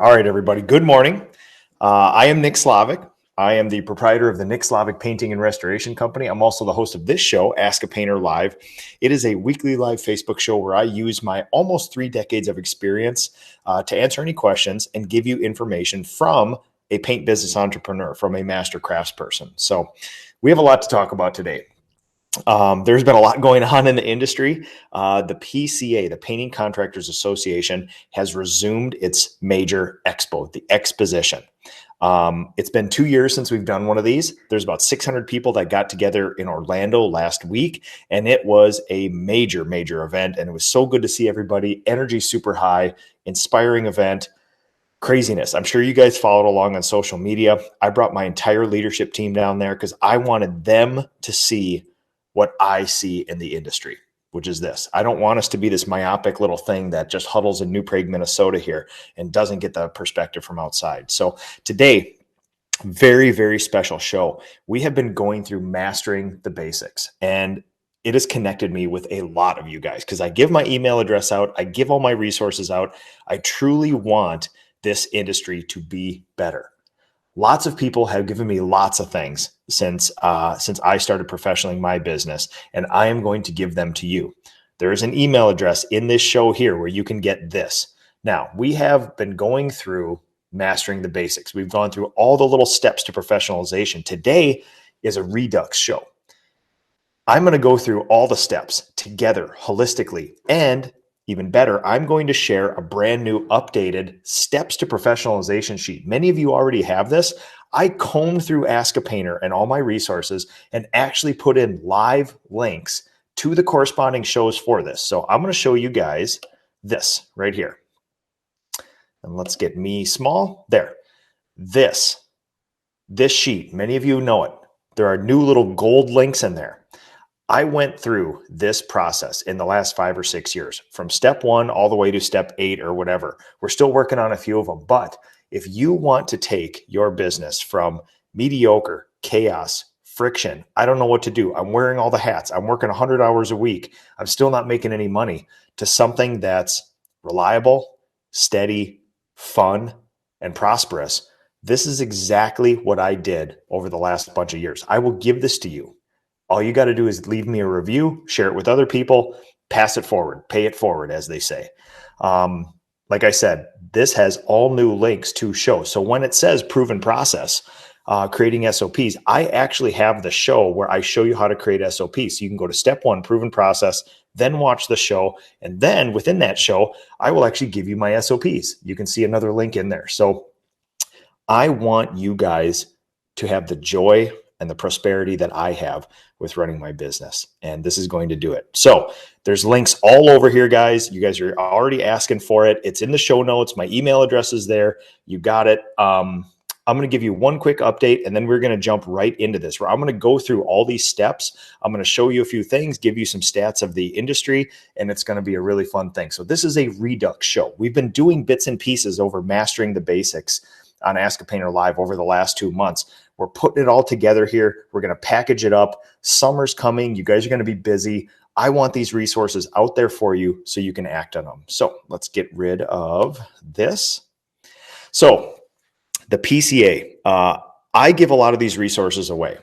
All right, everybody. Good morning. I am Nick Slavik. I am the proprietor of the Nick Slavik Painting and Restoration Company. I'm also the host of this show, Ask a Painter Live. It is a weekly live Facebook show where I use my almost 3 decades of experience to answer any questions and give you information from a paint business entrepreneur, from a master craftsperson. So we have a lot to talk about today. There's been a lot going on in the industry. The PCA, the Painting Contractors Association, has resumed its major expo, the exposition. It's been 2 years since we've done one of these. There's about 600 people that got together in Orlando last week, and it was a major, major event. And it was so good to see everybody. Energy super high, inspiring event. Craziness. I'm sure you guys followed along on social media. I brought my entire leadership team down there because I wanted them to see what I see in the industry, which is this. I don't want us to be this myopic little thing that just huddles in New Prague, Minnesota here and doesn't get the perspective from outside. So today, very, very special show. We have been going through mastering the basics, and it has connected me with a lot of you guys because I give my email address out. I give all my resources out. I truly want this industry to be better. Lots of people have given me lots of things since I started professionaling my business, and I am going to give them to you. There is an email address in this show here where you can get this. Now, we have been going through mastering the basics. We've gone through all the little steps to professionalization. Today is a Redux show. I'm going to go through all the steps together holistically, and even better, I'm going to share a brand new updated steps to professionalization sheet. Many of you already have this. I combed through Ask a Painter and all my resources and actually put in live links to the corresponding shows for this. So I'm going to show you guys this right here. And let's get me small. There. This sheet, many of you know it. There are new little gold links in there. I went through this process in the last 5 or 6 years, from step 1 all the way to step 8 or whatever. We're still working on a few of them, but if you want to take your business from mediocre, chaos, friction, I don't know what to do, I'm wearing all the hats, I'm working 100 hours a week, I'm still not making any money, to something that's reliable, steady, fun, and prosperous, this is exactly what I did over the last bunch of years. I will give this to you. All you got to do is leave me a review, share it with other people, pass it forward, pay it forward, as they say. Like I said, this has all new links to show. So when it says proven process, creating SOPs, I actually have the show where I show you how to create SOPs. So you can go to step 1, proven process, then watch the show. And then within that show, I will actually give you my SOPs. You can see another link in there. So I want you guys to have the joy and the prosperity that I have with running my business. And this is going to do it. So there's links all over here, guys. You guys are already asking for it. It's in the show notes. My email address is there. You got it. I'm going to give you one quick update, and then we're going to jump right into this, where I'm going to go through all these steps. I'm going to show you a few things, give you some stats of the industry, and it's going to be a really fun thing. So this is a Redux show. We've been doing bits and pieces over mastering the basics on Ask a Painter Live over the last 2 months. We're putting it all together here. We're going to package it up. Summer's coming. You guys are going to be busy. I want these resources out there for you so you can act on them. So let's get rid of this. So the PCA, I give a lot of these resources away,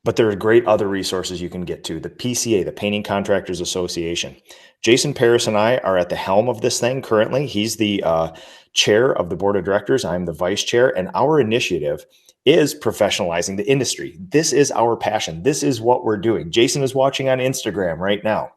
but there are great other resources you can get to. The PCA, the Painting Contractors Association. Jason Paris and I are at the helm of this thing currently. He's the chair of the board of directors. I'm the vice chair, and our initiative is professionalizing the industry. This is our passion. This is what we're doing. Jason is watching on Instagram right now.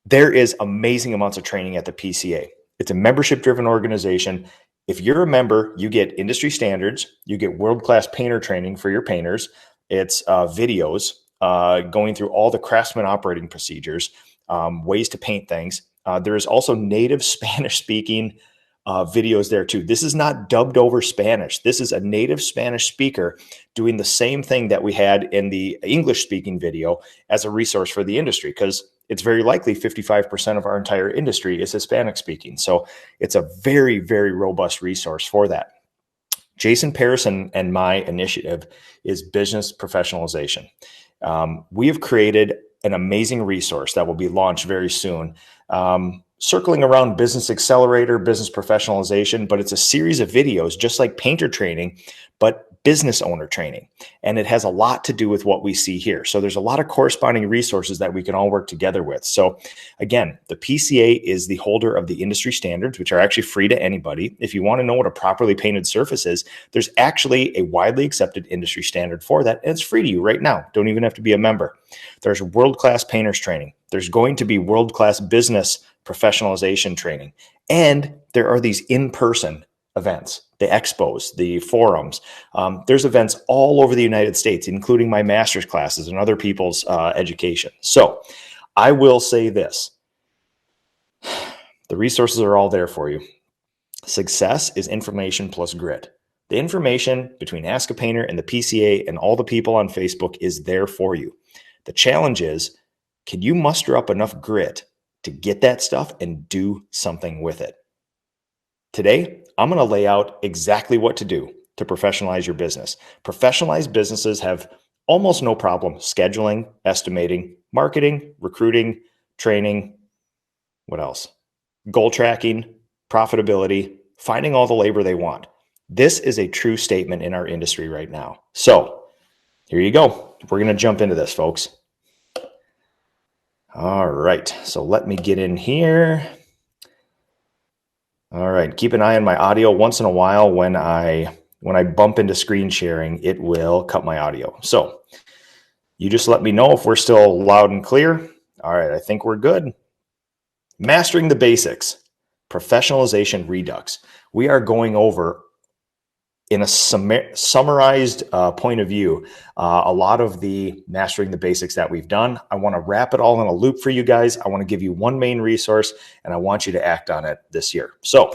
There is amazing amounts of training at the PCA. It's a membership-driven organization. If you're a member, you get industry standards, you get world-class painter training for your painters. It's videos going through all the craftsman operating procedures, ways to paint things. There is also native Spanish-speaking videos there too. This is not dubbed over Spanish. This is a native Spanish speaker doing the same thing that we had in the English-speaking video as a resource for the industry, because it's very likely 55% of our entire industry is Hispanic speaking. So it's a very, very robust resource for that. Jason Paris and my initiative is business professionalization. We have created an amazing resource that will be launched very soon. circling around business accelerator, business professionalization, but it's a series of videos just like painter training, but business owner training. And it has a lot to do with what we see here. So there's a lot of corresponding resources that we can all work together with. So again, the PCA is the holder of the industry standards, which are actually free to anybody. If you want to know what a properly painted surface is, there's actually a widely accepted industry standard for that. And it's free to you right now. Don't even have to be a member. There's world-class painters training. There's going to be world-class business professionalization training. And there are these in-person events, the expos, the forums. There's events all over the United States, including my master's classes and other people's education. So I will say this. The resources are all there for you. Success is information plus grit. The information between Ask a Painter and the PCA and all the people on Facebook is there for you. The challenge is, can you muster up enough grit to get that stuff and do something with it? Today, I'm going to lay out exactly what to do to professionalize your business. Professionalized businesses have almost no problem scheduling, estimating, marketing, recruiting, training, what else? Goal tracking, profitability, finding all the labor they want. This is a true statement in our industry right now. So here you go. We're going to jump into this, folks. All right. So let me get in here. All right. Keep an eye on my audio. Once in a while, when I bump into screen sharing, it will cut my audio. So you just let me know if we're still loud and clear. All right. I think we're good. Mastering the basics. Professionalization Redux. We are going over, in a summarized point of view, a lot of the mastering the basics that we've done. I want to wrap it all in a loop for you guys. I want to give you one main resource, and I want you to act on it this year. So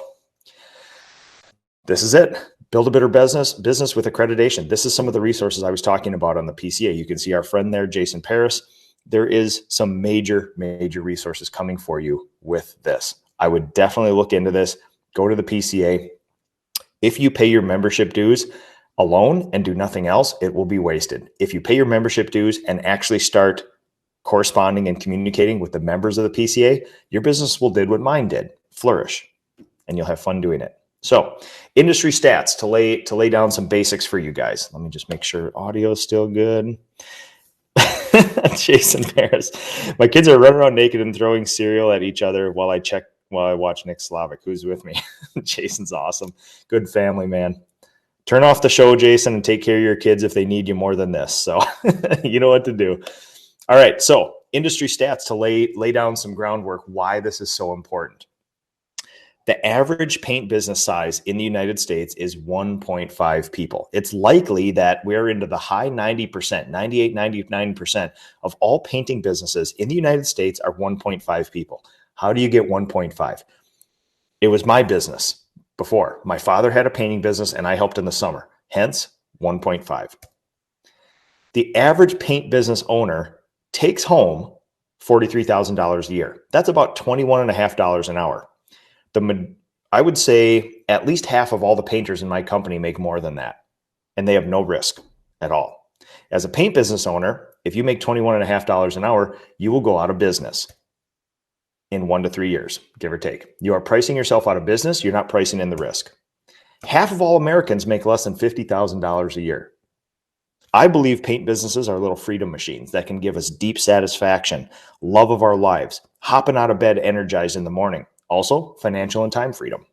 this is it. Build a better business with accreditation. This is some of the resources I was talking about on the PCA. You can see our friend there, Jason Paris. There is some major resources coming for you with this. I would definitely look into this. Go to the PCA. If you pay your membership dues alone and do nothing else, it will be wasted. If you pay your membership dues and actually start corresponding and communicating with the members of the PCA, your business will do what mine did, flourish, and you'll have fun doing it. So industry stats to lay down some basics for you guys. Let me just make sure audio is still good. Jason Paris. My kids are running around naked and throwing cereal at each other while I watch Nick Slavik, who's with me. Jason's awesome. Good family, man. Turn off the show, Jason, and take care of your kids if they need you more than this. So you know what to do. All right. So industry stats to lay down some groundwork why this is so important. The average paint business size in the United States is 1.5 people. It's likely that we're into the high 90%, 98, 99% of all painting businesses in the United States are 1.5 people. How do you get 1.5? It was my business before. My father had a painting business and I helped in the summer. Hence, 1.5. The average paint business owner takes home $43,000 a year. That's about $21.50 an hour. I would say at least half of all the painters in my company make more than that, and they have no risk at all. As a paint business owner, if you make $21.50 an hour, you will go out of business in 1 to 3 years, give or take. You are pricing yourself out of business. You're not pricing in the risk. Half of all Americans make less than $50,000 a year. I believe paint businesses are little freedom machines that can give us deep satisfaction, love of our lives, hopping out of bed energized in the morning. Also, financial and time freedom.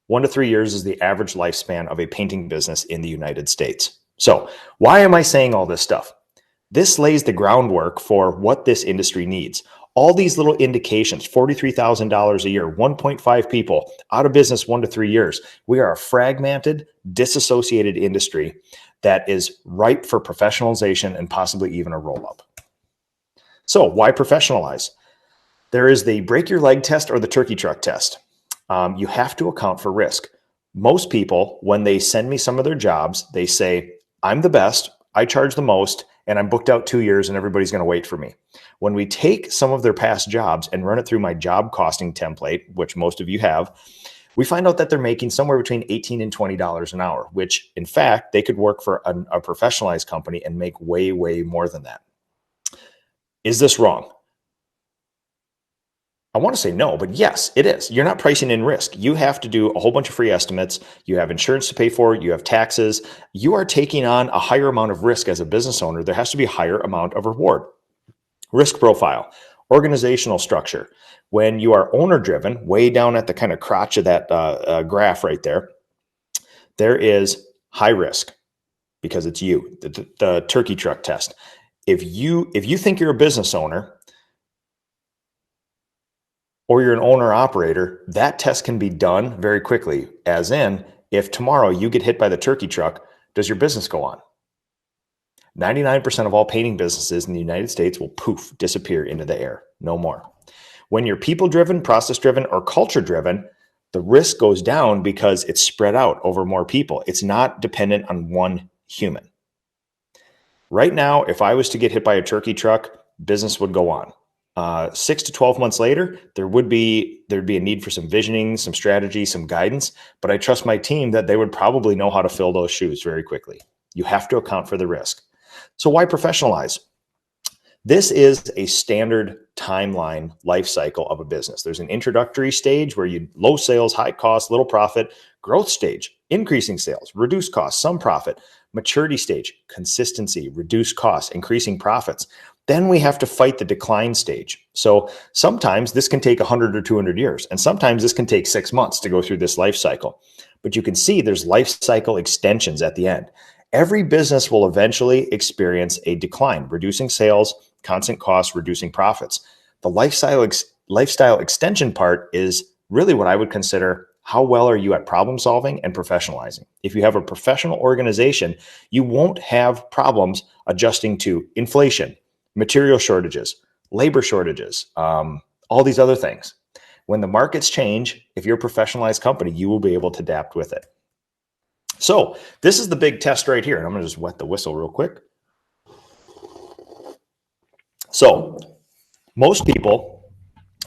1 to 3 years is the average lifespan of a painting business in the United States. So why am I saying all this stuff? This lays the groundwork for what this industry needs. All these little indications, $43,000 a year, 1.5 people, out of business 1 to 3 years. We are a fragmented, disassociated industry that is ripe for professionalization and possibly even a roll-up. So why professionalize? There is the break your leg test or the turkey truck test. You have to account for risk. Most people, when they send me some of their jobs, they say, I'm the best, I charge the most, and I'm booked out 2 years and everybody's going to wait for me. When we take some of their past jobs and run it through my job costing template, which most of you have, we find out that they're making somewhere between $18 and $20 an hour, which in fact, they could work for a professionalized company and make way more than that. Is this wrong? I want to say no, but yes, it is. You're not pricing in risk. You have to do a whole bunch of free estimates. You have insurance to pay for. You have taxes. You are taking on a higher amount of risk as a business owner. There has to be a higher amount of reward. Risk profile, organizational structure. When you are owner driven, way down at the kind of crotch of that graph right there, there is high risk because it's you, the turkey truck test. If you think you're a business owner or you're an owner operator, that test can be done very quickly. As in, if tomorrow you get hit by the turkey truck, does your business go on? 99% of all painting businesses in the United States will poof, disappear into the air. No more. When you're people driven, process driven, or culture driven, the risk goes down because it's spread out over more people. It's not dependent on one human. Right now, if I was to get hit by a turkey truck, business would go on. 6 to 12 months later, there'd be a need for some visioning, some strategy, some guidance, but I trust my team that they would probably know how to fill those shoes very quickly. You have to account for the risk. So why professionalize? This is a standard timeline life cycle of a business. There's an introductory stage where you low sales, high cost, little profit, growth stage, increasing sales, reduce costs, some profit, maturity stage, consistency, reduce costs, increasing profits. Then we have to fight the decline stage. So sometimes this can take 100 or 200 years, and sometimes this can take 6 months to go through this life cycle. But you can see there's life cycle extensions at the end. Every business will eventually experience a decline, reducing sales, constant costs, reducing profits. The lifestyle extension part is really what I would consider how well are you at problem solving and professionalizing. If you have a professional organization, you won't have problems adjusting to inflation, material shortages, labor shortages, all these other things. When the markets change, if you're a professionalized company, you will be able to adapt with it. So this is the big test right here. And I'm going to just wet the whistle real quick. So most people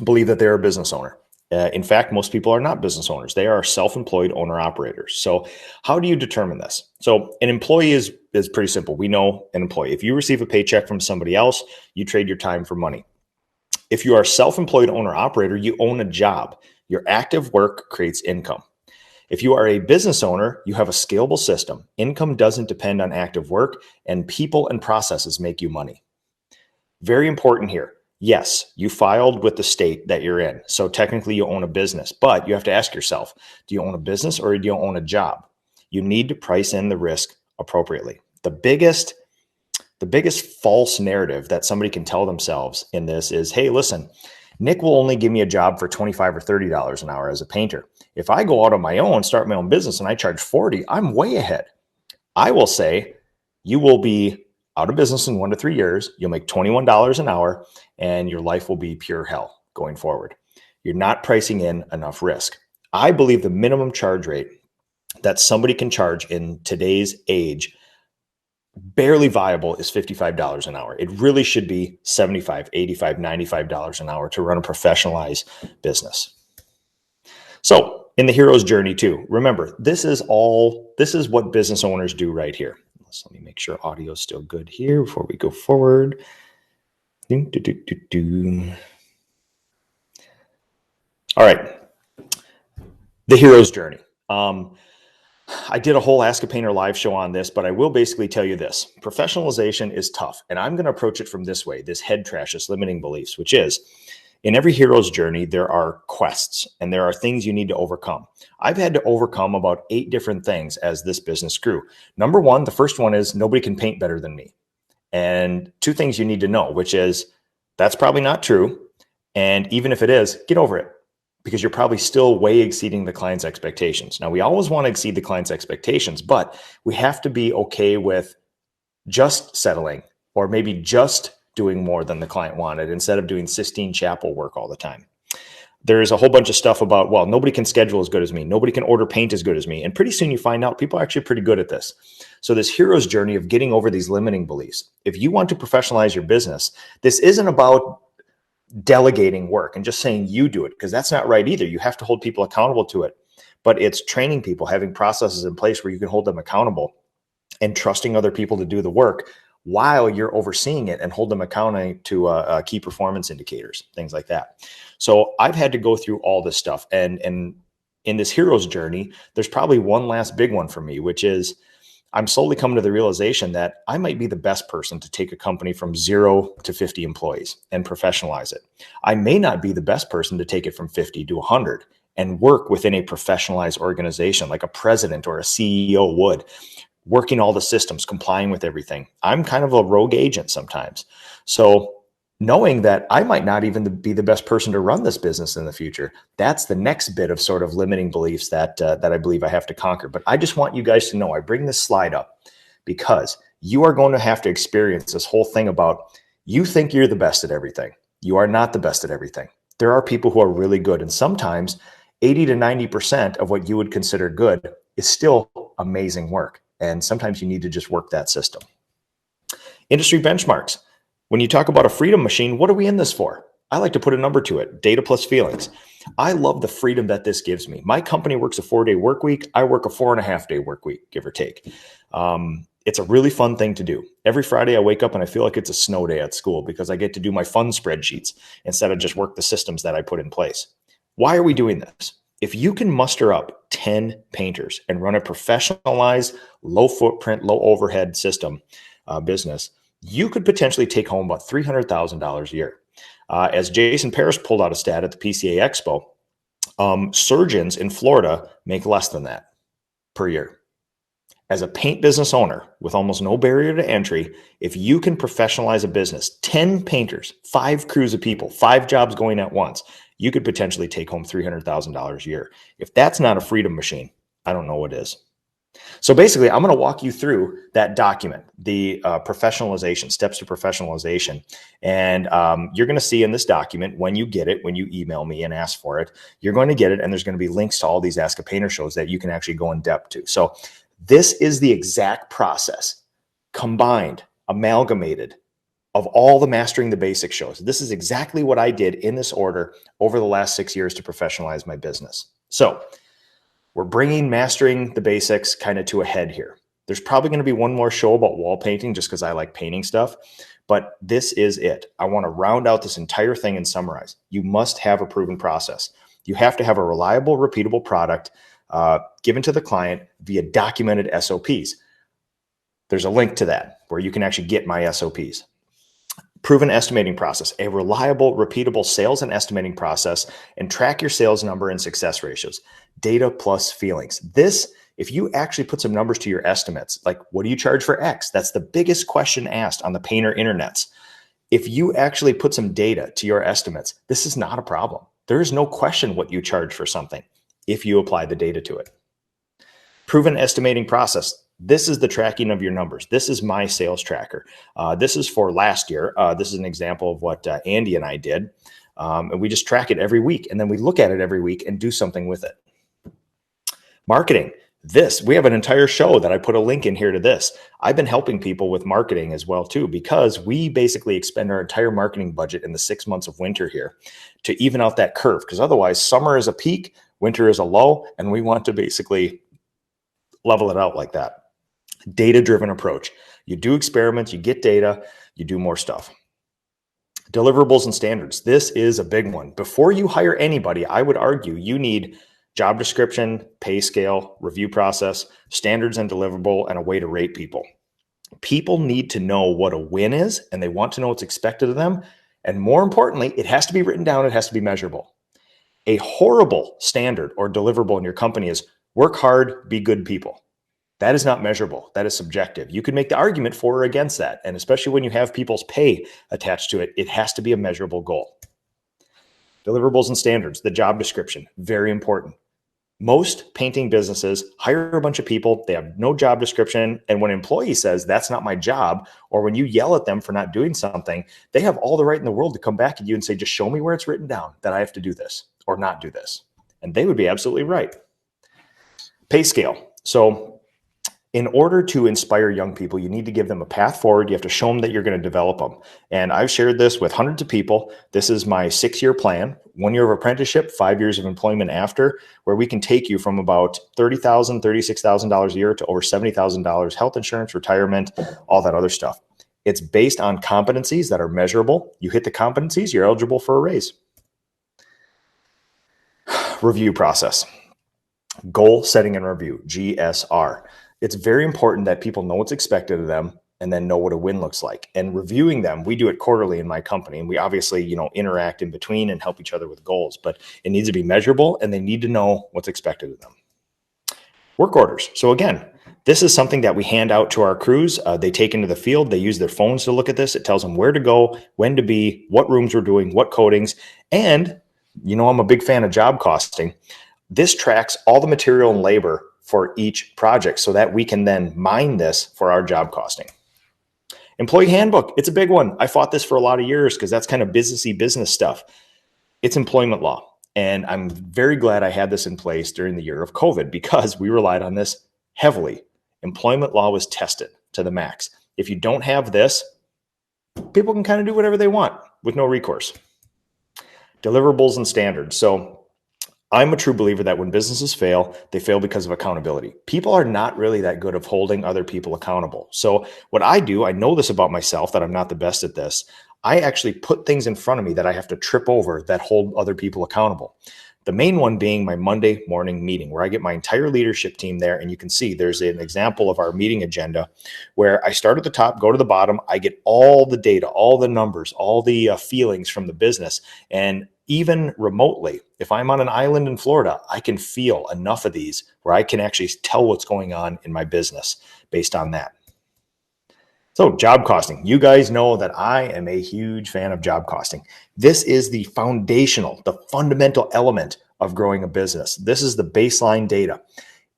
believe that they're a business owner. In fact, most people are not business owners. They are self-employed owner operators. So how do you determine this? So an employee is pretty simple. We know an employee. If you receive a paycheck from somebody else, you trade your time for money. If you are a self-employed owner operator, you own a job. Your active work creates income. If you are a business owner, you have a scalable system. Income doesn't depend on active work, and people and processes make you money. Very important here. Yes, you filed with the state that you're in. So technically you own a business, but you have to ask yourself, do you own a business or do you own a job? You need to price in the risk appropriately. The biggest false narrative that somebody can tell themselves in this is, hey, listen, Nick will only give me a job for $25 or $30 an hour as a painter. If I go out on my own, start my own business, and I charge $40, I'm way ahead. I will say you will be out of business in 1 to 3 years. You'll make $21 an hour, and your life will be pure hell going forward. You're not pricing in enough risk. I believe the minimum charge rate that somebody can charge in today's age, barely viable, is $55 an hour. It really should be $75, $85, $95 an hour to run a professionalized business. So in the hero's journey too, remember, this is what business owners do right here. So let me make sure audio is still good here before we go forward. All right. The hero's journey. I did a whole Ask a Painter live show on this, but I will basically tell you this. Professionalization is tough, and I'm going to approach it from this way, this head trash, this limiting beliefs, which is in every hero's journey, there are quests and there are things you need to overcome. I've had to overcome about 8 different things as this business grew. Number one, the first one is nobody can paint better than me. And 2 things you need to know, which is that's probably not true. And even if it is, get over it, because you're probably still way exceeding the client's expectations. Now, we always want to exceed the client's expectations, but we have to be okay with just settling or maybe just doing more than the client wanted instead of doing Sistine Chapel work all the time. There's a whole bunch of stuff about, well, nobody can schedule as good as me. Nobody can order paint as good as me. And pretty soon you find out people are actually pretty good at this. So this hero's journey of getting over these limiting beliefs. If you want to professionalize your business, this isn't about delegating work and just saying you do it, because that's not right either. You have to hold people accountable to it. But it's training people, having processes in place where you can hold them accountable and trusting other people to do the work while you're overseeing it and hold them accountable to key performance indicators, things like that. So I've had to go through all this stuff. And in this hero's journey, there's probably one last big one for me, which is I'm slowly coming to the realization that I might be the best person to take a company from 0 to 50 employees and professionalize it. I may not be the best person to take it from 50 to 100 and work within a professionalized organization like a president or a CEO would, working all the systems, complying with everything. I'm kind of a rogue agent sometimes. So knowing that I might not even be the best person to run this business in the future, that's the next bit of sort of limiting beliefs that I believe I have to conquer. But I just want you guys to know, I bring this slide up because you are going to have to experience this whole thing about you think you're the best at everything. You are not the best at everything. There are people who are really good, and sometimes 80 to 90% of what you would consider good is still amazing work. And sometimes you need to just work that system. Industry benchmarks. When you talk about a freedom machine, what are we in this for? I like to put a number to it, data plus feelings. I love the freedom that this gives me. My company works a 4-day work week. I work a 4.5-day work week, give or take. It's a really fun thing to do. Every Friday I wake up and I feel like it's a snow day at school because I get to do my fun spreadsheets instead of just work the systems that I put in place. Why are we doing this? If you can muster up 10 painters and run a professionalized, low footprint, low overhead system business, you could potentially take home about $300,000 a year. As Jason Paris pulled out a stat at the PCA Expo, surgeons in Florida make less than that per year. As a paint business owner with almost no barrier to entry, if you can professionalize a business, 10 painters, 5 crews of people, 5 jobs going at once, you could potentially take home $300,000 a year. If that's not a freedom machine, I don't know what is. So basically, I'm going to walk you through that document, the professionalization, steps to professionalization. And you're going to see in this document, when you get it, when you email me and ask for it, you're going to get it. And there's going to be links to all these Ask a Painter shows that you can actually go in depth to. So this is the exact process, combined, amalgamated, of all the Mastering the Basics shows. This is exactly what I did in this order over the last 6 years to professionalize my business. So we're bringing Mastering the Basics kind of to a head here. There's probably going to be one more show about wall painting just because I like painting stuff, but this is it. I want to round out this entire thing and summarize. You must have a proven process. You have to have a reliable, repeatable product given to the client via documented SOPs. There's a link to that where you can actually get my SOPs. Proven estimating process, a reliable, repeatable sales and estimating process, and track your sales number and success ratios. Data plus feelings. This, if you actually put some numbers to your estimates, like what do you charge for X? That's the biggest question asked on the painter internets. If you actually put some data to your estimates, this is not a problem. There is no question what you charge for something if you apply the data to it. Proven estimating process. This is the tracking of your numbers. This is my sales tracker. This is for last year. This is an example of what Andy and I did. And we just track it every week. And then we look at it every week and do something with it. Marketing. We have an entire show that I put a link in here to this. I've been helping people with marketing as well too, because we basically expend our entire marketing budget in the 6 months of winter here to even out that curve. Because otherwise summer is a peak, winter is a low, and we want to basically level it out like that. Data-driven approach. You do experiments, you get data, you do more stuff. Deliverables and standards. This is a big one. Before you hire anybody, I would argue you need job description, pay scale, review process, standards and deliverable, and a way to rate people. People need to know what a win is, and they want to know what's expected of them. And more importantly, it has to be written down. It has to be measurable. A horrible standard or deliverable in your company is work hard, be good people. That is not measurable. That is subjective. You can make the argument for or against that. And especially when you have people's pay attached to it, it has to be a measurable goal. Deliverables and standards, the job description, very important. Most painting businesses hire a bunch of people. They have no job description. And when an employee says, that's not my job, or when you yell at them for not doing something, they have all the right in the world to come back at you and say, just show me where it's written down that I have to do this or not do this. And they would be absolutely right. Pay scale. So in order to inspire young people, you need to give them a path forward. You have to show them that you're going to develop them. And I've shared this with hundreds of people. This is my 6-year plan, 1 year of apprenticeship, 5 years of employment after, where we can take you from about $30,000, $36,000 a year to over $70,000 health insurance, retirement, all that other stuff. It's based on competencies that are measurable. You hit the competencies, you're eligible for a raise. Review process. Goal setting and review, GSR. It's very important that people know what's expected of them and then know what a win looks like. And reviewing them, we do it quarterly in my company. And we obviously, interact in between and help each other with goals, but it needs to be measurable and they need to know what's expected of them. Work orders. So again, this is something that we hand out to our crews. They take into the field. They use their phones to look at this. It tells them where to go, when to be, what rooms we're doing, what codings. And, I'm a big fan of job costing. This tracks all the material and labor for each project so that we can then mine this for our job costing. Employee handbook. It's a big one. I fought this for a lot of years because that's kind of businessy business stuff. It's employment law. And I'm very glad I had this in place during the year of COVID because we relied on this heavily. Employment law was tested to the max. If you don't have this, people can kind of do whatever they want with no recourse. Deliverables and standards. So I'm a true believer that when businesses fail, they fail because of accountability. People are not really that good of holding other people accountable. So what I do, I know this about myself, that I'm not the best at this. I actually put things in front of me that I have to trip over that hold other people accountable. The main one being my Monday morning meeting, where I get my entire leadership team there. And you can see there's an example of our meeting agenda where I start at the top, go to the bottom. I get all the data, all the numbers, all the feelings from the business. And even remotely, if I'm on an island in Florida, I can feel enough of these where I can actually tell what's going on in my business based on that. So job costing, you guys know that I am a huge fan of job costing. This is the foundational, the fundamental element of growing a business. This is the baseline data.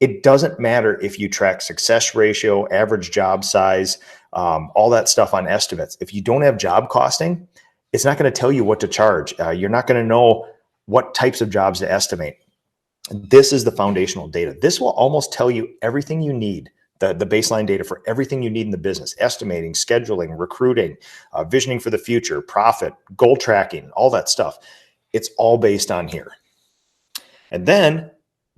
It doesn't matter if you track success ratio, average job size, all that stuff on estimates. If you don't have job costing, it's not going to tell you what to charge. You're not going to know what types of jobs to estimate. This is the foundational data. This will almost tell you everything you need. The baseline data for everything you need in the business, estimating, scheduling, recruiting, visioning for the future, profit, goal tracking, all that stuff. It's all based on here. And then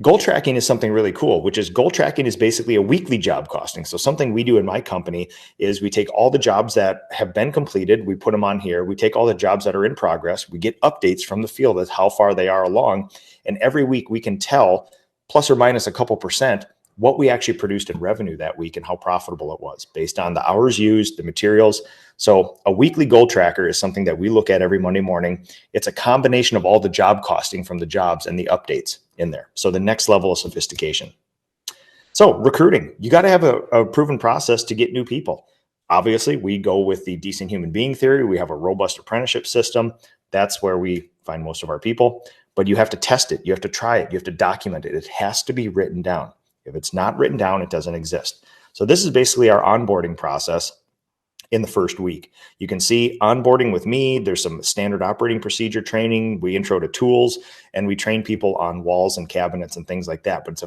goal tracking is something really cool, which is goal tracking is basically a weekly job costing. So something we do in my company is we take all the jobs that have been completed, we put them on here. We take all the jobs that are in progress. We get updates from the field as how far they are along. And every week we can tell plus or minus a couple percent what we actually produced in revenue that week and how profitable it was based on the hours used, the materials. So a weekly goal tracker is something that we look at every Monday morning. It's a combination of all the job costing from the jobs and the updates in there. So the next level of sophistication. So recruiting, you got to have a proven process to get new people. Obviously, we go with the decent human being theory. We have a robust apprenticeship system. That's where we find most of our people. But you have to test it. You have to try it. You have to document it. It has to be written down. If it's not written down, it doesn't exist. So this is basically our onboarding process in the first week. You can see onboarding with me. There's some standard operating procedure training. We intro to tools and we train people on walls and cabinets and things like that. But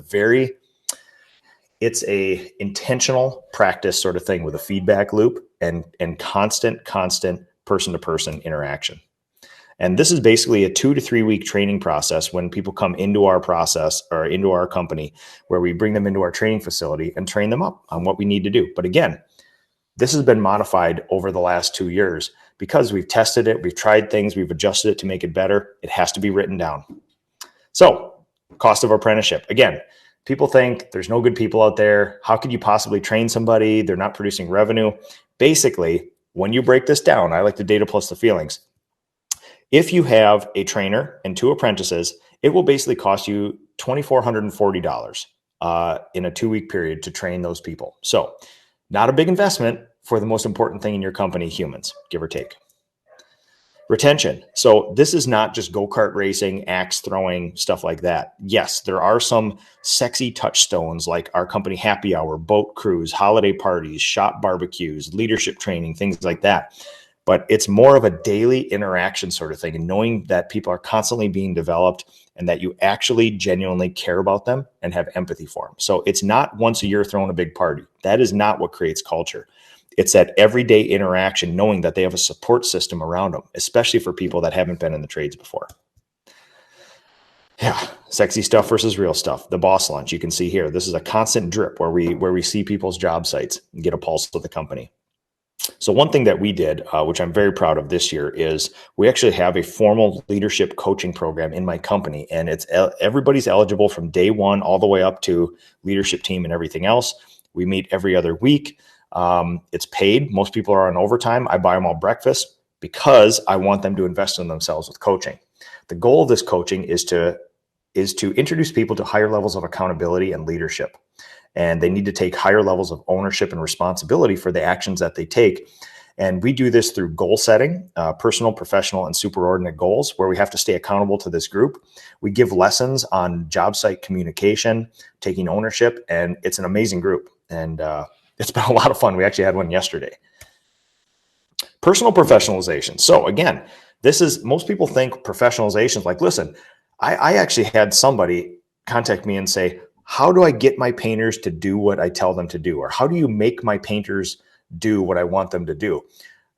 it's a intentional practice sort of thing with a feedback loop and constant person-to-person interaction. And this is basically a 2 to 3 week training process when people come into our process or into our company, where we bring them into our training facility and train them up on what we need to do. But again, this has been modified over the last 2 years because we've tested it, we've tried things, we've adjusted it to make it better. It has to be written down. So, cost of apprenticeship. Again, people think there's no good people out there. How could you possibly train somebody? They're not producing revenue. Basically, when you break this down, I like the data plus the feelings. If you have a trainer and 2 apprentices, it will basically cost you $2,440 in a 2 week period to train those people. So not a big investment for the most important thing in your company, humans, give or take. Retention. So this is not just go-kart racing, axe throwing, stuff like that. Yes, there are some sexy touchstones like our company happy hour, boat cruise, holiday parties, shop barbecues, leadership training, things like that. But it's more of a daily interaction sort of thing, and knowing that people are constantly being developed and that you actually genuinely care about them and have empathy for them. So it's not once a year throwing a big party. That is not what creates culture. It's that everyday interaction, knowing that they have a support system around them, especially for people that haven't been in the trades before. Yeah, sexy stuff versus real stuff. The boss lunch, you can see here. This is a constant drip where we see people's job sites and get a pulse of the company. So one thing that we did, which I'm very proud of this year, is we actually have a formal leadership coaching program in my company, and everybody's eligible from day one all the way up to leadership team and everything else. We meet every other week. It's paid. Most people are on overtime. I buy them all breakfast because I want them to invest in themselves with coaching. The goal of this coaching is to introduce people to higher levels of accountability and leadership. And they need to take higher levels of ownership and responsibility for the actions that they take. And we do this through goal setting, personal, professional, and superordinate goals, where we have to stay accountable to this group. We give lessons on job site communication, taking ownership, and it's an amazing group. And it's been a lot of fun. We actually had one yesterday. Personal professionalization. So again, most people think professionalization is like, listen, I actually had somebody contact me and say, how do I get my painters to do what I tell them to do? Or how do you make my painters do what I want them to do?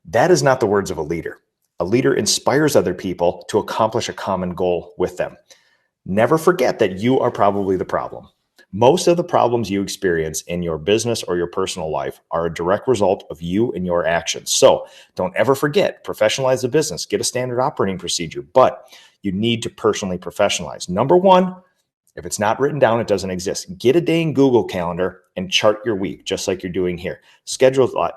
That is not the words of a leader. A leader inspires other people to accomplish a common goal with them. Never forget that you are probably the problem. Most of the problems you experience in your business or your personal life are a direct result of you and your actions. So don't ever forget, professionalize the business, get a standard operating procedure, but you need to personally professionalize. Number one, if it's not written down, it doesn't exist. Get a day in Google Calendar and chart your week, just like you're doing here. Scheduling,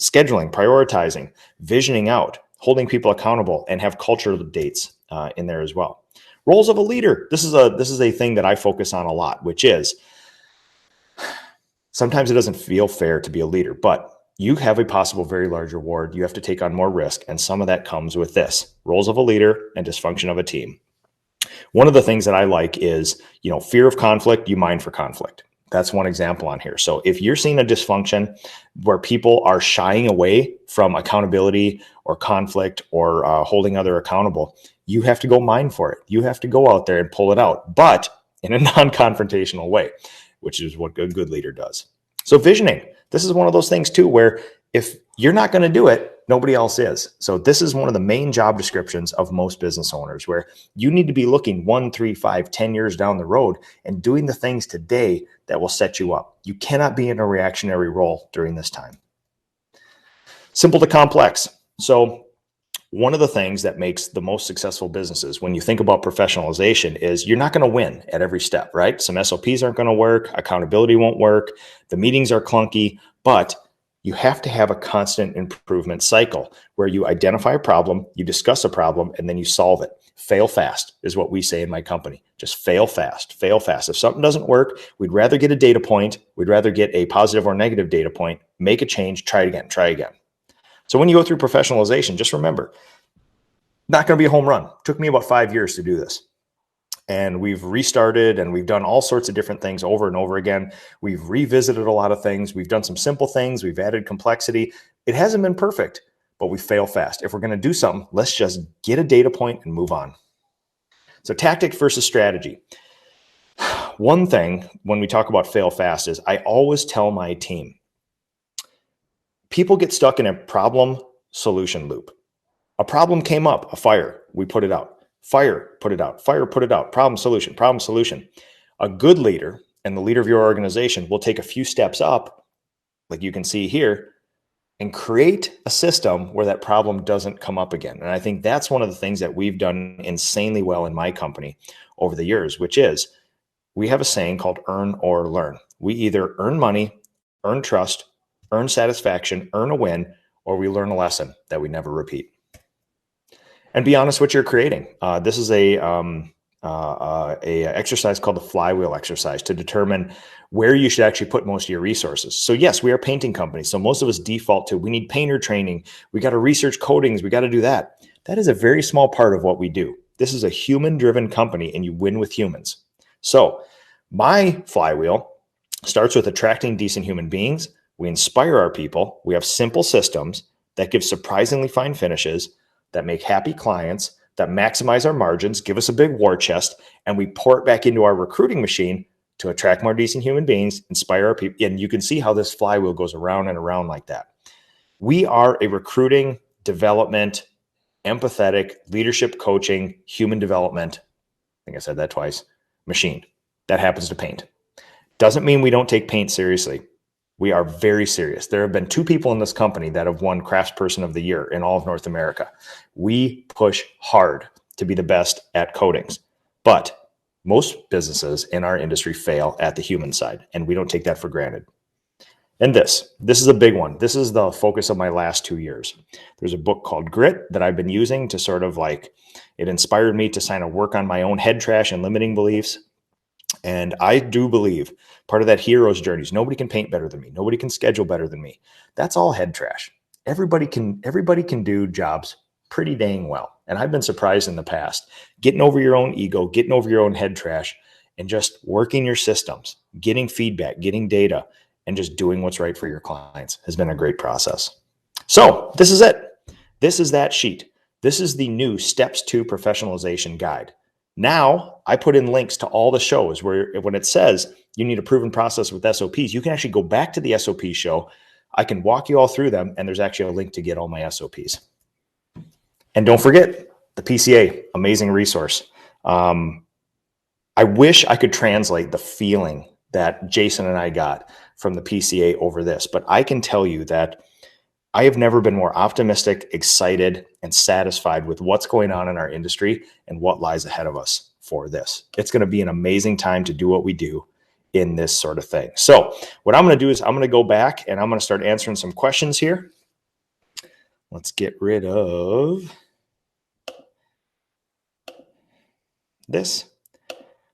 prioritizing, visioning out, holding people accountable, and have cultural dates in there as well. Roles of a leader. This is a thing that I focus on a lot, which is sometimes it doesn't feel fair to be a leader, but you have a possible very large reward. You have to take on more risk, and some of that comes with this: roles of a leader and dysfunction of a team. One of the things that I like is, fear of conflict, you mine for conflict. That's one example on here. So if you're seeing a dysfunction where people are shying away from accountability or conflict or holding other accountable, you have to go mine for it. You have to go out there and pull it out, but in a non-confrontational way, which is what a good leader does. So visioning. This is one of those things too, where if you're not going to do it, nobody else is. So this is one of the main job descriptions of most business owners, where you need to be looking 1, 3, 5, 10 years down the road and doing the things today that will set you up. You cannot be in a reactionary role during this time. Simple to complex. So one of the things that makes the most successful businesses, when you think about professionalization, is you're not going to win at every step, right? Some SOPs aren't going to work. Accountability won't work. The meetings are clunky, but you have to have a constant improvement cycle where you identify a problem, you discuss a problem, and then you solve it. Fail fast is what we say in my company. Just fail fast, fail fast. If something doesn't work, we'd rather get a data point. We'd rather get a positive or negative data point, make a change, try it again, try again. So when you go through professionalization, just remember, not going to be a home run. It took me about 5 years to do this. And we've restarted and we've done all sorts of different things over and over again. We've revisited a lot of things. We've done some simple things. We've added complexity. It hasn't been perfect, but we fail fast. If we're going to do something, let's just get a data point and move on. So tactics versus strategy. One thing when we talk about fail fast is I always tell my team, people get stuck in a problem solution loop. A problem came up, a fire, we put it out. Fire, put it out. Fire, put it out. Problem, solution, problem, solution. A good leader and the leader of your organization will take a few steps up, like you can see here, and create a system where that problem doesn't come up again. And I think that's one of the things that we've done insanely well in my company over the years, which is we have a saying called earn or learn. We either earn money, earn trust, earn satisfaction, earn a win, or we learn a lesson that we never repeat. And be honest what you're creating. This is a exercise called the flywheel exercise to determine where you should actually put most of your resources. So yes, we are a painting company. So most of us default to, we need painter training. We got to research coatings. We got to do that. That is a very small part of what we do. This is a human-driven company and you win with humans. So my flywheel starts with attracting decent human beings. We inspire our people. We have simple systems that give surprisingly fine finishes, that make happy clients, that maximize our margins, give us a big war chest, and we pour it back into our recruiting machine to attract more decent human beings, inspire our people. And you can see how this flywheel goes around and around like that. We are a recruiting, development, empathetic, leadership coaching, human development, I think I said that twice, machine that happens to paint. Doesn't mean we don't take paint seriously. We are very serious. There have been 2 people in this company that have won Craftsperson of the Year in all of North America. We push hard to be the best at coatings, but most businesses in our industry fail at the human side, and we don't take that for granted. And this is a big one. This is the focus of my last 2 years. There's a book called Grit that I've been using to sort of like, it inspired me to sign a work on my own head trash and limiting beliefs. And I do believe part of that hero's journey is nobody can paint better than me. Nobody can schedule better than me. That's all head trash. Everybody can do jobs pretty dang well. And I've been surprised in the past, getting over your own ego, getting over your own head trash, and just working your systems, getting feedback, getting data, and just doing what's right for your clients has been a great process. So this is it. This is that sheet. This is the new Steps to Professionalization guide. Now I put in links to all the shows where when it says you need a proven process with SOPs, you can actually go back to the SOP show. I can walk you all through them, and there's actually a link to get all my SOPs. And don't forget the PCA, amazing resource. I wish I could translate the feeling that Jason and I got from the PCA over this, but I can tell you that I have never been more optimistic, excited, and satisfied with what's going on in our industry and what lies ahead of us for this. It's going to be an amazing time to do what we do in this sort of thing. So what I'm going to do is I'm going to go back and I'm going to start answering some questions here. Let's get rid of this.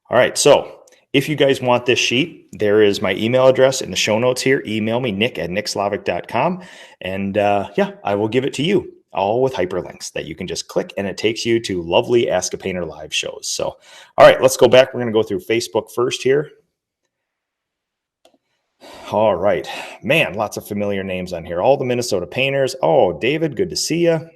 All right. So if you guys want this sheet, there is my email address in the show notes here. Email me, nick@nickslavik.com. And I will give it to you, all with hyperlinks that you can just click, and it takes you to lovely Ask a Painter live shows. So, all right, let's go back. We're going to go through Facebook first here. All right, man, lots of familiar names on here. All the Minnesota painters. Oh, David, good to see you.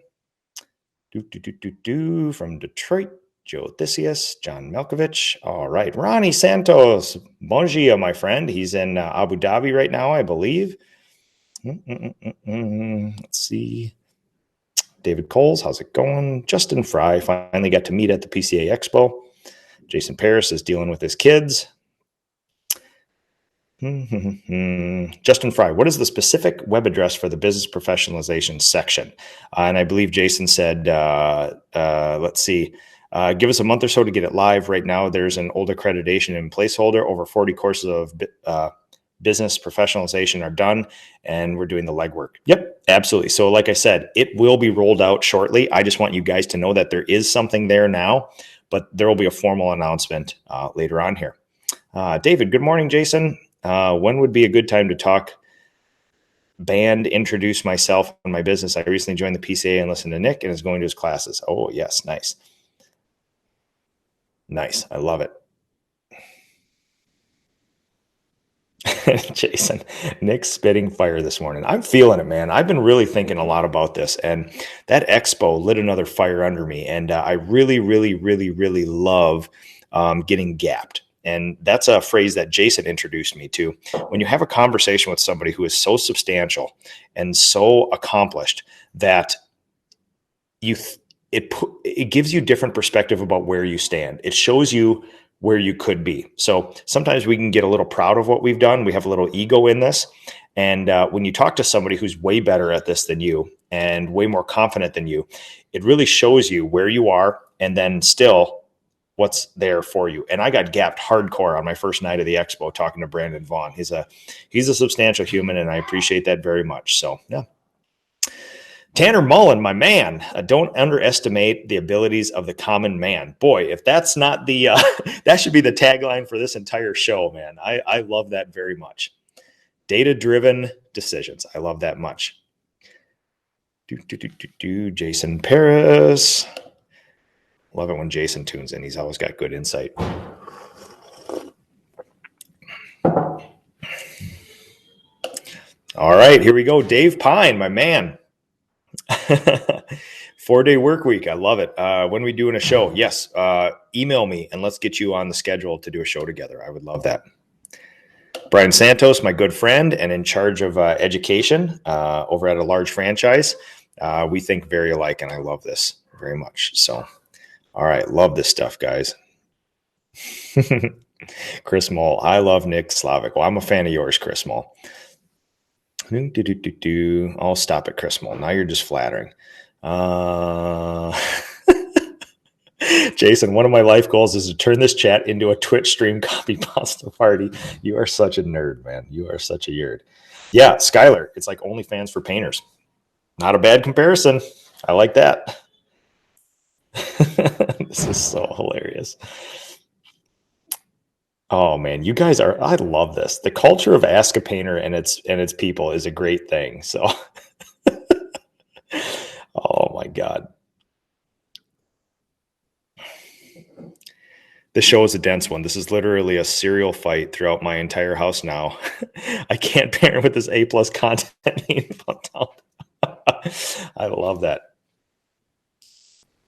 From Detroit. Joe Theseus, John Malkovich. All right. Ronnie Santos. Bon dia, my friend. He's in Abu Dhabi right now, I believe. Let's see. David Coles, how's it going? Justin Fry finally got to meet at the PCA Expo. Jason Paris is dealing with his kids. Justin Fry, what is the specific web address for the business professionalization section? And I believe Jason said, let's see. Give us a month or so to get it live. Right now, there's an old accreditation in placeholder. Over 40 courses of business professionalization are done, and we're doing the legwork. Yep, absolutely. So like I said, it will be rolled out shortly. I just want you guys to know that there is something there now, but there will be a formal announcement later on here. David, good morning, Jason. When would be a good time to talk band, introduce myself and my business? I recently joined the PCA and listened to Nick and is going to his classes. Oh, yes. Nice. Nice. I love it. Jason, Nick's spitting fire this morning. I'm feeling it, man. I've been really thinking a lot about this, and that expo lit another fire under me. And I really, really, really, really love getting gapped. And that's a phrase that Jason introduced me to. When you have a conversation with somebody who is so substantial and so accomplished that it gives you different perspective about where you stand. It shows you where you could be. So sometimes we can get a little proud of what we've done. We have a little ego in this. And when you talk to somebody who's way better at this than you and way more confident than you, it really shows you where you are and then still what's there for you. And I got gapped hardcore on my first night of the expo talking to Brandon Vaughn. He's a substantial human, and I appreciate that very much. So, yeah. Tanner Mullen, my man, don't underestimate the abilities of the common man. Boy, if that's not the, that should be the tagline for this entire show, man. I love that very much. Data-driven decisions. I love that much. Jason Paris. Love it when Jason tunes in. He's always got good insight. All right, here we go. Dave Pine, my man. 4-day work week. I love it. When are we doing a show? Yes. Email me and let's get you on the schedule to do a show together. I would love that. Brian Santos, my good friend and in charge of education over at a large franchise. We think very alike, and I love this very much. So, all right. Love this stuff, guys. Chris Moll. I love Nick Slavik. Well, I'm a fan of yours, Chris Moll. I'll stop at Chris Moll. Now you're just flattering. Jason, one of my life goals is to turn this chat into a Twitch stream copy pasta party. You are such a nerd, man. You are such a nerd. Yeah, Skylar, it's like OnlyFans for painters. Not a bad comparison. I like that. This is so hilarious. Oh man, you guys are, I love this. The culture of Ask a Painter and its people is a great thing. So oh my God. This show is a dense one. This is literally a serial fight throughout my entire house now. I can't parent with this A+ content being pumped out. I love that.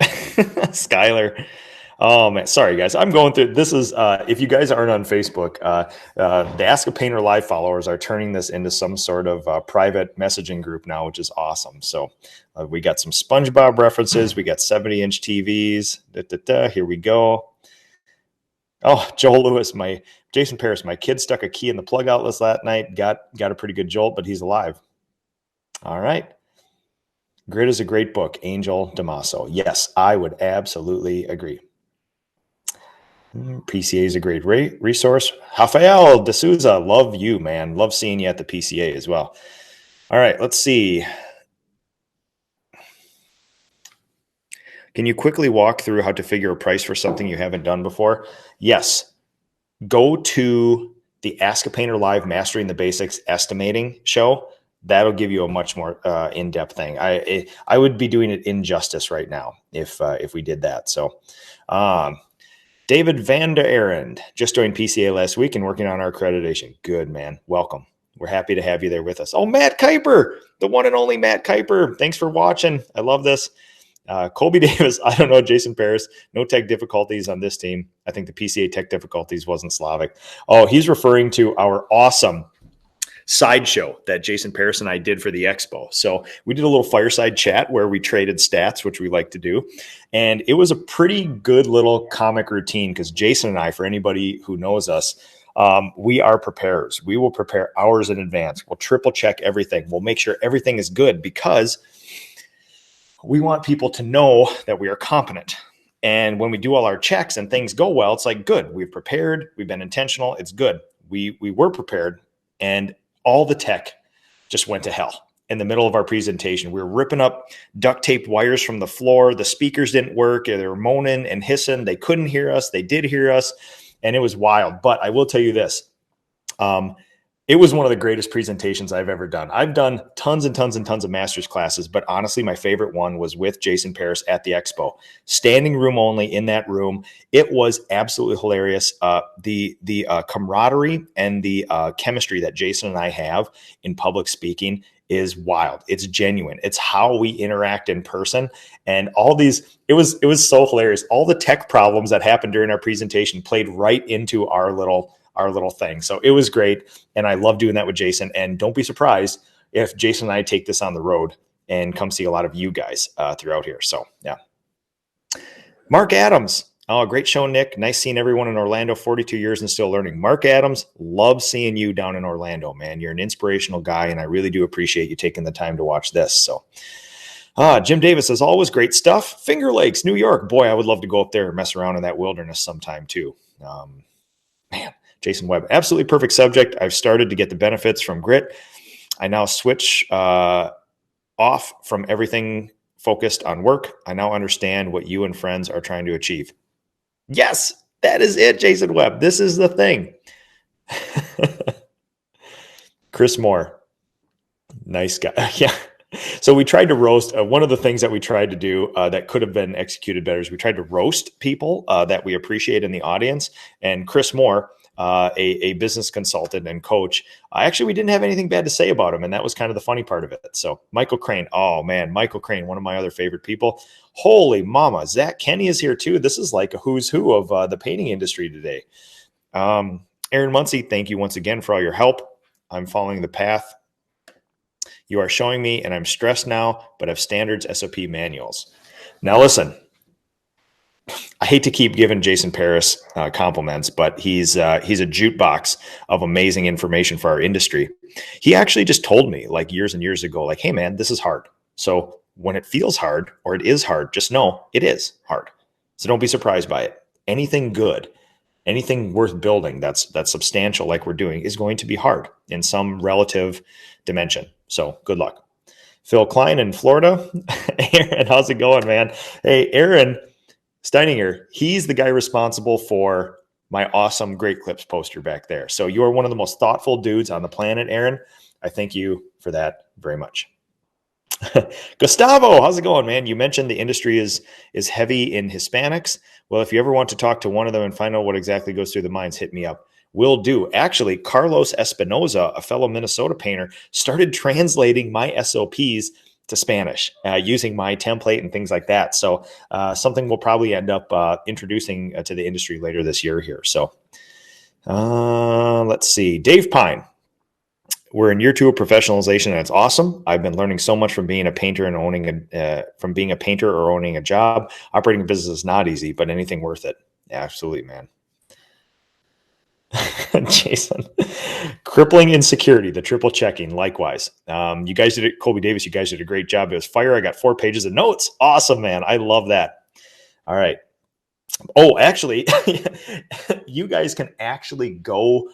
Skylar. Oh man, sorry guys. I'm going through this is if you guys aren't on Facebook, the Ask a Painter live followers are turning this into some sort of private messaging group now, which is awesome. So we got some SpongeBob references, we got 70-inch TVs. Here we go. Oh, Joel Lewis, Jason Paris, my kid stuck a key in the plug outlets last night, got a pretty good jolt, but he's alive. All right. Grit is a great book, Angel Damaso. Yes, I would absolutely agree. PCA is a great resource. Rafael D'Souza, love you, man. Love seeing you at the PCA as well. All right, let's see. Can you quickly walk through how to figure a price for something you haven't done before? Yes. Go to the Ask a Painter Live Mastering the Basics Estimating show. That'll give you a much more in-depth thing. I would be doing it injustice right now if we did that. So David Van der Arend just joined PCA last week and working on our accreditation. Good, man. Welcome. We're happy to have you there with us. Oh, Matt Kuiper, the one and only Matt Kuiper. Thanks for watching. I love this. Colby Davis, I don't know, Jason Paris, no tech difficulties on this team. I think the PCA tech difficulties wasn't Slavik. Oh, he's referring to our awesome sideshow that Jason Paris and I did for the expo. So we did a little fireside chat where we traded stats, which we like to do. And it was a pretty good little comic routine because Jason and I, for anybody who knows us, we are preparers. We will prepare hours in advance. We'll triple check everything. We'll make sure everything is good because we want people to know that we are competent. And when we do all our checks and things go well, it's like, good, we've prepared, we've been intentional, it's good. We were prepared, and all the tech just went to hell in the middle of our presentation. We were ripping up duct taped wires from the floor. The speakers didn't work. They were moaning and hissing. They couldn't hear us. They did hear us, and it was wild. But I will tell you this. It was one of the greatest presentations I've ever done. I've done tons and tons and tons of master's classes, but honestly, my favorite one was with Jason Paris at the expo. Standing room only in that room. It was absolutely hilarious. The camaraderie and the chemistry that Jason and I have in public speaking is wild. It's genuine. It's how we interact in person. And all these, it was so hilarious. All the tech problems that happened during our presentation played right into our little thing. So it was great. And I love doing that with Jason. And don't be surprised if Jason and I take this on the road and come see a lot of you guys throughout here. So yeah. Mark Adams. Oh, great show, Nick. Nice seeing everyone in Orlando, 42 years and still learning. Mark Adams, love seeing you down in Orlando, man. You're an inspirational guy, and I really do appreciate you taking the time to watch this. So Jim Davis, as always, great stuff. Finger Lakes, New York. Boy, I would love to go up there and mess around in that wilderness sometime too. Man. Jason Webb, absolutely perfect subject. I've started to get the benefits from grit. I now switch off from everything focused on work. I now understand what you and friends are trying to achieve. Yes, that is it, Jason Webb. This is the thing. Chris Moore, nice guy. Yeah. So we tried to roast. One of the things that we tried to do that could have been executed better is we tried to roast people that we appreciate in the audience. And Chris Moore, a business consultant and coach, actually, we didn't have anything bad to say about him. And that was kind of the funny part of it. So Michael Crane, oh man, Michael Crane, one of my other favorite people. Holy mama, Zach Kenny is here too. This is like a who's who of the painting industry today. Aaron Muncie, thank you once again for all your help. I'm following the path you are showing me, and I'm stressed now, but have standards SOP manuals. Now listen, I hate to keep giving Jason Paris compliments, but he's a jukebox of amazing information for our industry. He actually just told me like years and years ago, like, hey man, this is hard. So when it feels hard or it is hard, just know it is hard. So don't be surprised by it. Anything good, anything worth building that's substantial like we're doing is going to be hard in some relative dimension. So good luck. Phil Klein in Florida. Aaron, how's it going, man? Hey, Aaron Steininger, he's the guy responsible for my awesome Great Clips poster back there. So you are one of the most thoughtful dudes on the planet, Aaron. I thank you for that very much. Gustavo, how's it going, man? You mentioned the industry is heavy in Hispanics. Well, if you ever want to talk to one of them and find out what exactly goes through the minds, hit me up. Will do. Actually, Carlos Espinoza, a fellow Minnesota painter, started translating my SOPs to Spanish using my template and things like that. So something we'll probably end up introducing to the industry later this year here. So let's see. Dave Pine. We're in year 2 of professionalization, and it's awesome. I've been learning so much from being a painter and from being a painter or owning a job. Operating a business is not easy, but anything worth it. Yeah, absolutely, man. Jason, crippling insecurity, the triple checking. Likewise, you guys did it. Colby Davis, you guys did a great job. It was fire. I got 4 pages of notes. Awesome, man. I love that. All right. Oh, actually, you guys can actually go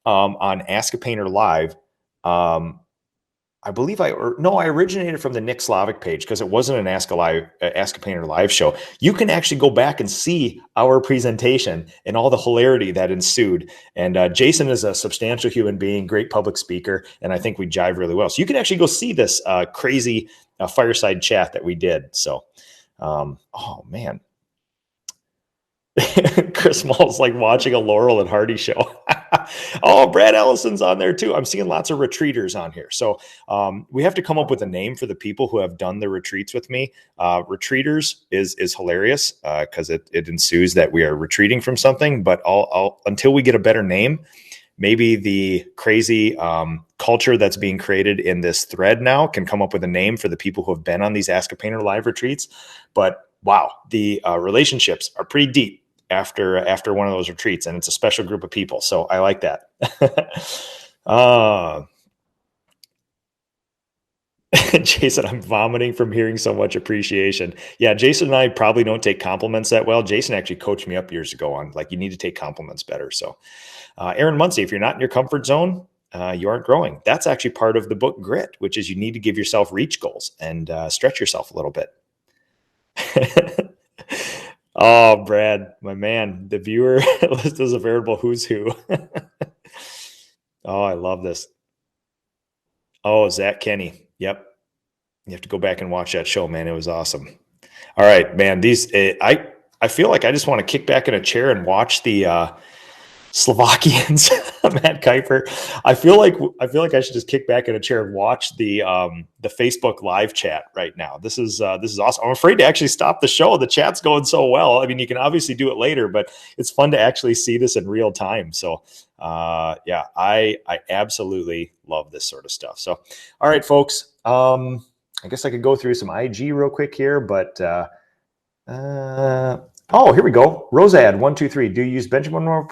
on Ask a Painter Live. I believe I originated from the Nick Slavik page because it wasn't an Ask a Painter Live show. You can actually go back and see our presentation and all the hilarity that ensued. And Jason is a substantial human being, great public speaker, and I think we jive really well. So you can actually go see this crazy fireside chat that we did. So, oh man. Chris Mull's like watching a Laurel and Hardy show. Oh, Brad Ellison's on there too. I'm seeing lots of retreaters on here. So we have to come up with a name for the people who have done the retreats with me. Retreaters is hilarious because it ensues that we are retreating from something. But I'll until we get a better name, maybe the crazy culture that's being created in this thread now can come up with a name for the people who have been on these Ask a Painter Live retreats. But wow, the relationships are pretty deep after one of those retreats, and it's a special group of people. So I like that. Jason, I'm vomiting from hearing so much appreciation. Yeah, Jason and I probably don't take compliments that well. Jason actually coached me up years ago on like, you need to take compliments better. So Aaron Muncie, if you're not in your comfort zone, you aren't growing. That's actually part of the book Grit, which is you need to give yourself reach goals and stretch yourself a little bit. Oh, Brad, my man, the viewer list is a veritable who's who. Oh, I love this. Oh, Zach Kenny. Yep. You have to go back and watch that show, man. It was awesome. All right, man. I feel like I just want to kick back in a chair and watch the Slovakians, Matt Kuiper. I feel like I should just kick back in a chair and watch the Facebook live chat right now. This is awesome. I'm afraid to actually stop the show. The chat's going so well. I mean, you can obviously do it later, but it's fun to actually see this in real time. So yeah, I absolutely love this sort of stuff. So, all right, folks. I guess I could go through some IG real quick here, but oh, here we go. Rosad123. Do you use Benjamin Moore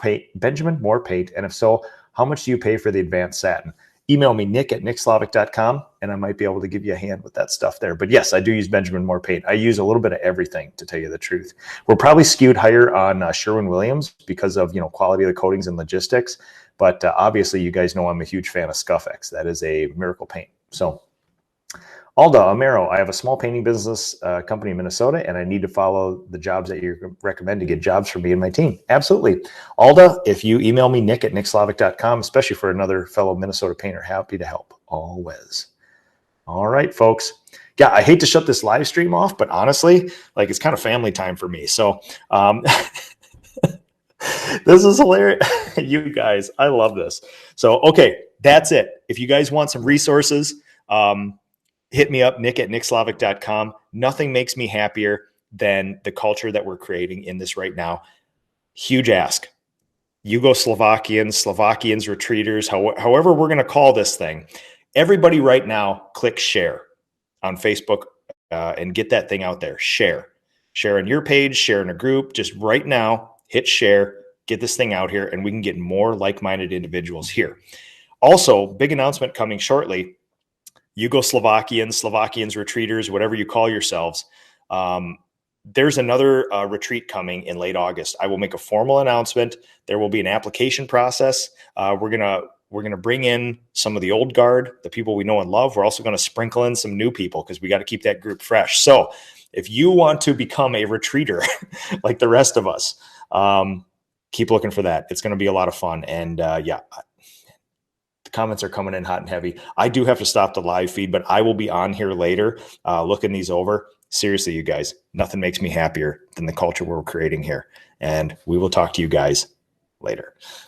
paint? And if so, how much do you pay for the advanced satin? Email me, nick@nickslavik.com, and I might be able to give you a hand with that stuff there. But yes, I do use Benjamin Moore paint. I use a little bit of everything, to tell you the truth. We're probably skewed higher on Sherwin-Williams because of quality of the coatings and logistics. But obviously, you guys know I'm a huge fan of ScuffX. That is a miracle paint. So Alda Amaro, I have a small painting business company in Minnesota, and I need to follow the jobs that you recommend to get jobs for me and my team. Absolutely. Alda, if you email me, nick@nickslavik.com, especially for another fellow Minnesota painter, happy to help always. All right, folks. Yeah, I hate to shut this live stream off, but honestly, like it's kind of family time for me. So this is hilarious. You guys, I love this. So, okay, that's it. If you guys want some resources, hit me up, nick@nickslavik.com. Nothing makes me happier than the culture that we're creating in this right now. Huge ask. Yugo-Slovakians, retreaters, however we're going to call this thing. Everybody right now, click share on Facebook and get that thing out there. Share Share on your page, share in a group. Just right now, hit share, get this thing out here, and we can get more like-minded individuals here. Also, big announcement coming shortly. Yugoslovakians, retreaters, whatever you call yourselves. There's another retreat coming in late August. I will make a formal announcement. There will be an application process. We're gonna bring in some of the old guard, the people we know and love. We're also going to sprinkle in some new people because we got to keep that group fresh. So if you want to become a retreater like the rest of us, keep looking for that. It's going to be a lot of fun. And yeah, the comments are coming in hot and heavy. I do have to stop the live feed, but I will be on here later looking these over. Seriously, you guys, nothing makes me happier than the culture we're creating here. And we will talk to you guys later.